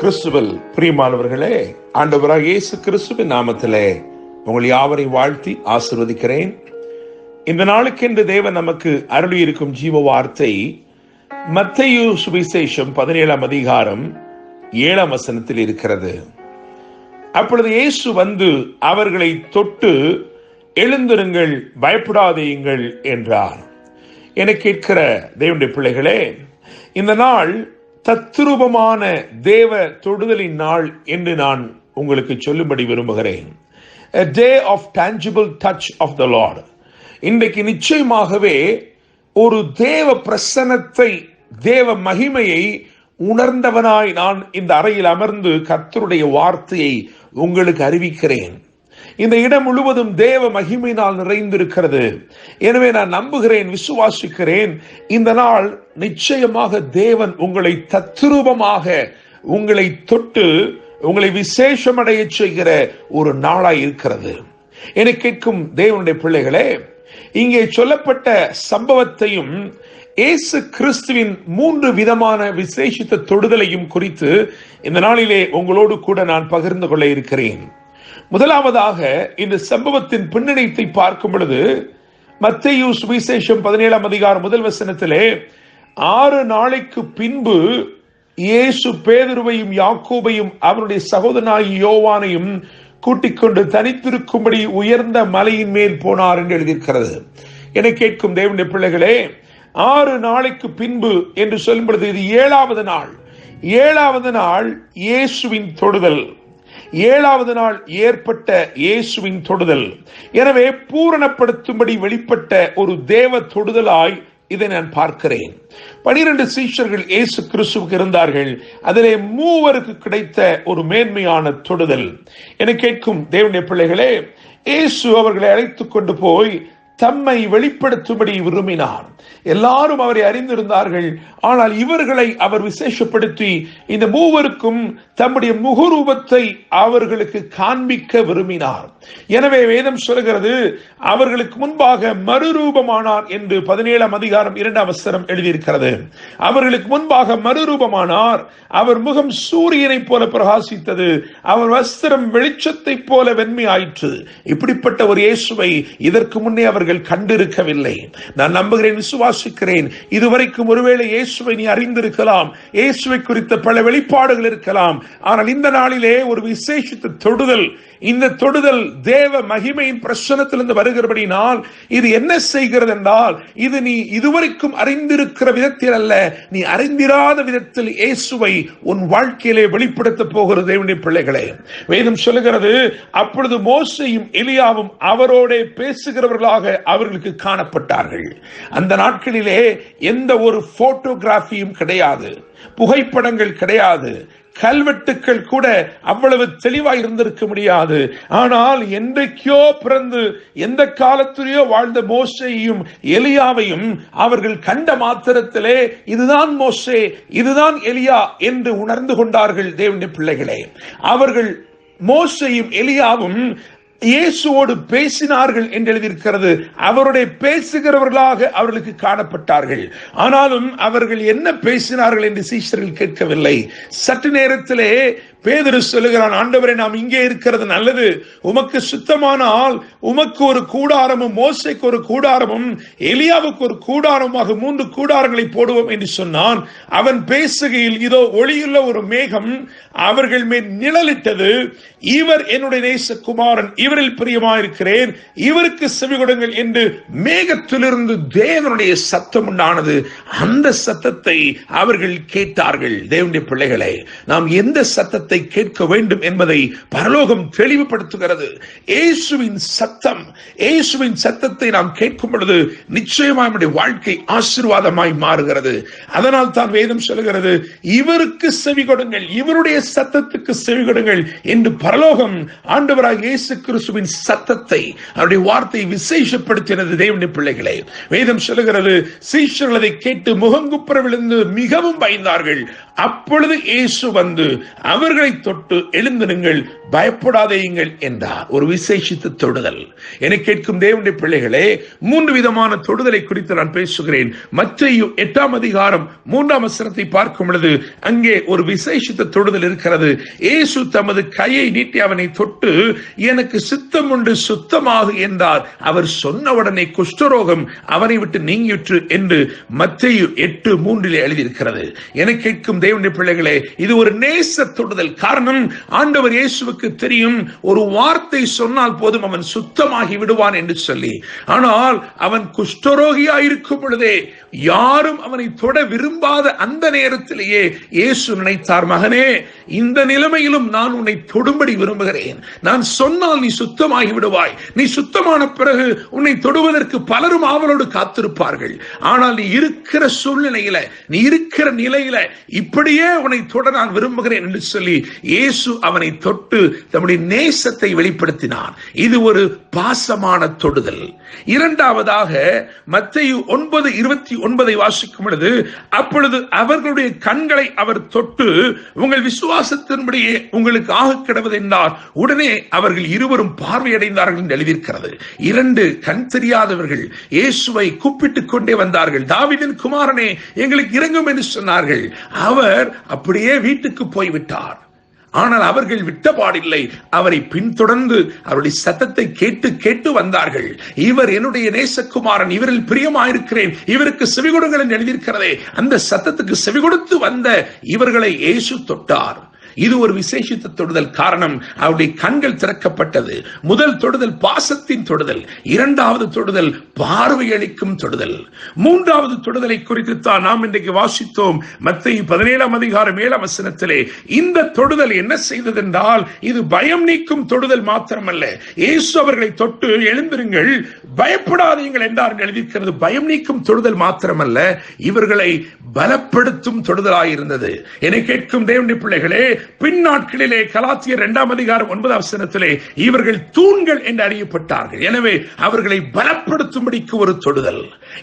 கிறிஸ்துவில் பிரியமானவர்களே, ஆண்டவராகிய இயேசு கிறிஸ்துவின் நாமத்திலே உங்கள் யாவரையும் வாழ்த்தி ஆசீர்வதிக்கிறேன். இந்த நாளுக்கென்று தேவன் நமக்கு அருளி இருக்கும் ஜீவ வார்த்தை மத்தேயு சுவிசேஷம் 17ஆம் அதிகாரம் 7ஆம் வசனத்தில் இருக்கிறது. அப்பொழுது இயேசு வந்து அவர்களை தொட்டு, எழுந்திருங்கள், பயப்படாதீங்கள் என்றார். என கேட்கிற தேவனுடைய பிள்ளைகளே, இந்த நாள் தத்ரூபமான தேவ தொடுதலின் நாள் என்று நான் உங்களுக்கு சொல்லும்படி விரும்புகிறேன். A day of tangible touch of the Lord. இன்றைக்கு நிச்சயமாகவே ஒரு தேவ பிரசன்னத்தை, தேவ மகிமையை உணர்ந்தவனாய் நான் இந்த அறையில் அமர்ந்து கர்த்தருடைய வார்த்தையை உங்களுக்கு அறிவிக்கிறேன். இந்த இடம் முழுவதும் தேவ மகிமையினால் நிறைந்திருக்கிறது. எனவே நான் நம்புகிறேன், விசுவாசிக்கிறேன், இந்த நாள் நிச்சயமாக தேவன் உங்களை தத்ரூபமாக உங்களை தொட்டு உங்களை விசேஷமடைய செய்கிற ஒரு நாளாய் இருக்கிறது. என கேட்கும் தேவனுடைய பிள்ளைகளே, இங்கே சொல்லப்பட்ட சம்பவத்தையும் இயேசு கிறிஸ்துவின் 3 விதமான விசேஷித்த தொடுதலையும் குறித்து இந்த நாளிலே உங்களோடு கூட நான் பகிர்ந்து கொள்ள இருக்கிறேன். முதலாவதாக இந்த சம்பவத்தின் பின்னணியத்தை பார்க்கும் பொழுது மத்தேயு சுவிசேஷம் 17ஆம் அதிகாரம் 1 வசனத்திலே 6 நாளைக்கு பின்பு இயேசு பேதுருவையும் யாக்கோபையும் அவருடைய சகோதரனாகிய யோவானையும் கூட்டிக் கொண்டு தனித்திருக்கும்படி உயர்ந்த மலையின் மேல் போனார் என்று எழுதியிருக்கிறது. என கேட்கும் தேவனுடைய பிள்ளைகளே, 6 நாளைக்கு பின்பு என்று சொல்லும் பொழுது இது 7வது நாள். 7வது நாள் இயேசுவின் தொடுதல். 7வது நாள் ஏற்பட்ட இயேசுவின் தொடுதல். எனவே பூரணப்படுத்தும்படி வெளிப்பட்ட ஒரு தேவ தொடுதலாய் இதை நான் பார்க்கிறேன். 12 சீஷர்கள் இயேசு கிறிஸ்துவுக்கு இருந்தார்கள். அதிலே 3 கிடைத்த ஒரு மேன்மையான தொடுதல். என கேட்கும் தேவனுடைய பிள்ளைகளே, இயேசு அவர்களை அழைத்துக் கொண்டு போய் தம்மை வெளிப்படுத்தும்படி விரும்பினார். எல்லாரும் அவரை அறிந்திருந்தார்கள். ஆனால் இவர்களை அவர் விசேஷப்படுத்தி இந்த 3 தம்முடைய முகரூபத்தை அவர்களுக்கு காண்பிக்க விரும்பினார். எனவே வேதம் சொல்கிறது, அவர்களுக்கு முன்பாக மறுரூபமானார் என்று 17ஆம் அதிகாரம் 2ஆம் வசனம் எழுதியிருக்கிறது. அவர்களுக்கு முன்பாக மறுரூபமானார். அவர் முகம் சூரியனை போல பிரகாசித்தது, அவர் வஸ்திரம் வெளிச்சத்தை போல வெண்மையாயிற்று. இப்படிப்பட்ட ஒரு இயேசுவை இதற்கு முன்னே அவர்கள் கண்டிருக்கவில்லை. நான் நம்புகிறேன், விசுவாசிக்கிறேன், இதுவரைக்கும் ஒருவேளை இயேசுவை நீ அறிந்திருக்கலாம், இயேசுவை குறித்த பல வெளிப்பாடுகள் இருக்கலாம். ஆனால் இந்த நாளிலே ஒரு விசேஷித்த தொடுதல், இந்த தொடுதல் தேவ மகிமையின் பிரசன்னத்திலிருந்து வருகிறபடினால் இது என்ன செய்கிறது என்றால், இது நீ இதுவரைக்கும் அறிந்திருக்கிற விதத்தில் அல்ல, நீ அறிந்திராத விதத்தில் இயேசுவை உன் வாழ்க்கையிலே வெளிப்படுத்த போகிறது. தேவனுடைய பிள்ளைகளே, வேதம் சொல்லுகிறது, அப்பொழுது மோசேயும் எலியாவும் அவரோட பேசுகிறவர்களாக அவர்களுக்கு காணப்பட்டார்கள். அந்த நாட்களிலே எந்த ஒரு போட்டோகிராஃபியும் கிடையாது, புகைப்படங்கள் கிடையாது, கல்வெட்டுக்கள் கூட அவ்வளவு தெளிவாய் இருந்திருக்க முடியாது. ஆனால் என்றைக்கோ பிறந்து எந்த காலத்திலேயோ வாழ்ந்த மோசேயையும் எலியாவையும் அவர்கள் கண்ட மாத்திரத்திலே இதுதான் மோசே, இதுதான் எலியா என்று உணர்ந்து கொண்டார்கள். தேவனுடைய பிள்ளைகளே, அவர்கள் மோசேயும் எலியாவும் இயேசுவோடு பேசினார்கள் என்று எழுதியிருக்கிறது. அவருடைய பேசுகிறவர்களாக அவர்களுக்கு காணப்பட்டார்கள். ஆனாலும் அவர்கள் என்ன பேசினார்கள் என்று சீஷர்கள் கேட்கவில்லை. சற்று நேரத்திலே பேதுரு சொல்லுகிறான், ஆண்டவரே, நாம் இங்கே இருக்கிறது நல்லது, உமக்கு சுத்தமானால் உமக்கு ஒரு கூடாரமும் மோசேக்கு ஒரு கூடாரமும் எலியாவுக்கு ஒரு கூடாரமாக 3 கூடாரங்களை போடுவோம் என்று சொன்னான். அவன் பேசுகையில் இதோ ஒளியுள்ள ஒரு மேகம் அவர்கள் மேல் நிழலிட்டது. இவர் என்னுடைய நேசகுமாரன், இவரில் பிரியமாயிருக்கிறேன், இவருக்கு செவி கொடுங்கள் என்று மேகத்திலிருந்து தேவனுடைய சத்தம் உண்டானது. அந்த சத்தத்தை அவர்கள் கேட்டார்கள். தேவனுடைய பிள்ளைகளை, நாம் எந்த சத்தத்தை கேட்க வேண்டும் என்பதை பரலோகம் தெளிவுபடுத்துகிறது. இயேசுவின் சத்தம், இயேசுவின் சத்தத்தை நாம் கேட்கும் பொழுது நிச்சயமாக நம்முடைய வாழ்க்கை ஆசீர்வாதமாய் மாறுகிறது. அதனால் தான் வேதம் சொல்கிறது, இவருக்கு செவி கொடுங்கள், இவருடைய சத்தத்துக்கு செவி கொடுங்கள் என்று பரலோகம் ஆண்டவராகிய இயேசு கிறிஸ்துவின் சத்தத்தை, அவருடைய வார்த்தையை விசேஷப்படுத்தினது. தேவனுடைய பிள்ளைகளே, வேதம் சொல்கிறது, சீஷர்கள் அதை கேட்டு முகங்குப்புற விழுந்து மிகவும் பயந்தார்கள். அப்பொழுது இயேசு வந்து அவர்கள் கண்களை தொட்டு எழுந்திருங்கள், பயப்படாதேயுங்கள் என்றார். ஒரு விசேஷித்த தொடுதல். என கேட்கும் தேவனுடைய பிள்ளைகளே, 3 விதமான தொடுதலை குறித்து நான் பேசுகிறேன். மத்தேயு 8ஆம் அதிகாரம் 3ஆம் வசனத்தை பார்க்கும் பொழுது அங்கே ஒரு விசேஷித்த தொடுதல் இருக்கிறது. இயேசு தமது கையை நீட்டி அவனை தொட்டு, எனக்கு சித்தம் உண்டு, சுத்தமாகு என்றார். அவர் சொன்னவுடனே குஷ்டரோகம் அவனை விட்டு நீங்கிற்று என்று மத்தேயு 8:3 எழுதியிருக்கிறது. என கேட்கும் தேவனுடைய பிள்ளைகளே, இது ஒரு நேச தொடுதல். காரணம், ஆண்டவர் இயேசுவுக்கு தெரியும், ஒரு வார்த்தை சொன்னால் போதும் அவன் சுத்தமாகி விடுவான் என்று சொல்லி. ஆனால் அவன் குஷ்டரோகியாயிருக்கும் பொழுதே, யாரும் அவனை தொட விரும்பாத அந்த நேரத்திலேயே இயேசு நினைத்தார், மகனே, இந்த நிலைமையிலும் நான் உன்னை தொடும்படி விரும்புகிறேன். நான் சொன்னால் நீ சுத்தமாகி விடுவாய். நீ சுத்தமான பிறகு உன்னை தொடுவதற்கு பலரும் ஆவலோடு காத்திருப்பார்கள். ஆனால் நீ இருக்கிற சூழ்நிலையில, நீ இருக்கிற நிலையில இப்படியே உன்னை தொட நான் விரும்புகிறேன் என்று சொல்லி இயேசு அவனை தொட்டு தம்முடைய நேசத்தை வெளிப்படுத்தினார். இது ஒரு பாசமான தொடுதல். இரண்டாவதாக மத்தேயு 9:29 வாசிக்கும் பொழுது, அப்பொழுது அவர்களுடைய கண்களை அவர் தொட்டு, உங்கள் விசுவாசத்தின்படியே உங்களுக்கு ஆக கிடவது என்றார். உடனே அவர்கள் இருவரும் பார்வையடைந்தார்கள் என்று எழுதியிருக்கிறது. 2 கண் தெரியாதவர்கள் இயேசுவை கூப்பிட்டுக் கொண்டே வந்தார்கள். தாவீதின் குமாரனே, எங்களுக்கு இரங்கும் என்று சொன்னார்கள். அவர் அப்படியே வீட்டுக்கு போய்விட்டார். ஆனால் அவர்கள் விட்டபாடில்லை. அவரை பின்தொடர்ந்து அவருடைய சத்தத்தை கேட்டு கேட்டு வந்தார்கள். இவர் என்னுடைய நேசகுமாரன், இவரில் பிரியமாயிருக்கிறேன், இவருக்கு செவிகொடுங்கள் என்று எழுதியிருக்கிறதே. அந்த சத்தத்துக்கு செவிகொடுத்து வந்த இவர்களை இயேசு தொட்டார். இது ஒரு விசேஷித்த தொடுதல். காரணம், அவருடைய கண்கள் திறக்கப்பட்டது. முதல் தொடுதல் பாசத்தின் தொடுதல். இரண்டாவது தொடுதல் பார்வையளிக்கும் தொடுதல். மூன்றாவது தொடுதலை குறித்து தான் நாம் இன்றைக்கு வாசித்தோம். மத்தேயு 17ஆம் அதிகாரம் 7ஆம் வசனத்திலே இந்த தொடுதல் என்ன செய்ததென்றால், இது பயம் நீக்கும் தொடுதல் மாத்திரமல்ல. இயேசு அவர்களை தொட்டு, எழுந்திருங்கள், பயப்படாதீங்கள் என்றார் எழுதியிருக்கிறது. பயம் நீக்கும் தொடுதல் மாத்திரமல்ல, இவர்களை பலப்படுத்தும் தொடுதலாயிருந்தது. என்னை கேட்கும் தேவனுடைய பிள்ளைகளே, பின் நாட்களிலே கலாத்தியர் 2ஆம் அதிகாரம் 9ஆம் வசனத்திலே இவர்கள் தூண்கள் என்று அறியப்பட்டார்கள். எனவே அவர்களை பலப்படுத்தும்படிக்கு ஒரு தொடுதல்.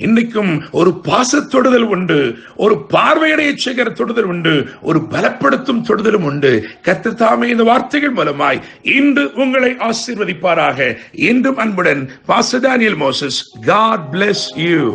இன்றைக்கும் ஒரு பாச தொடுதல் உண்டு, ஒரு பார்வையடைய செய்கிற தொடுதல் உண்டு, ஒரு பலப்படுத்தும் தொடுதலும் உண்டு. கர்த்தர் தாமே இந்த வார்த்தைகள் மூலமாய் இன்று உங்களை ஆசீர்வதிப்பாராக. என்றும் அன்புடன் pastor Daniel Moses. God bless you.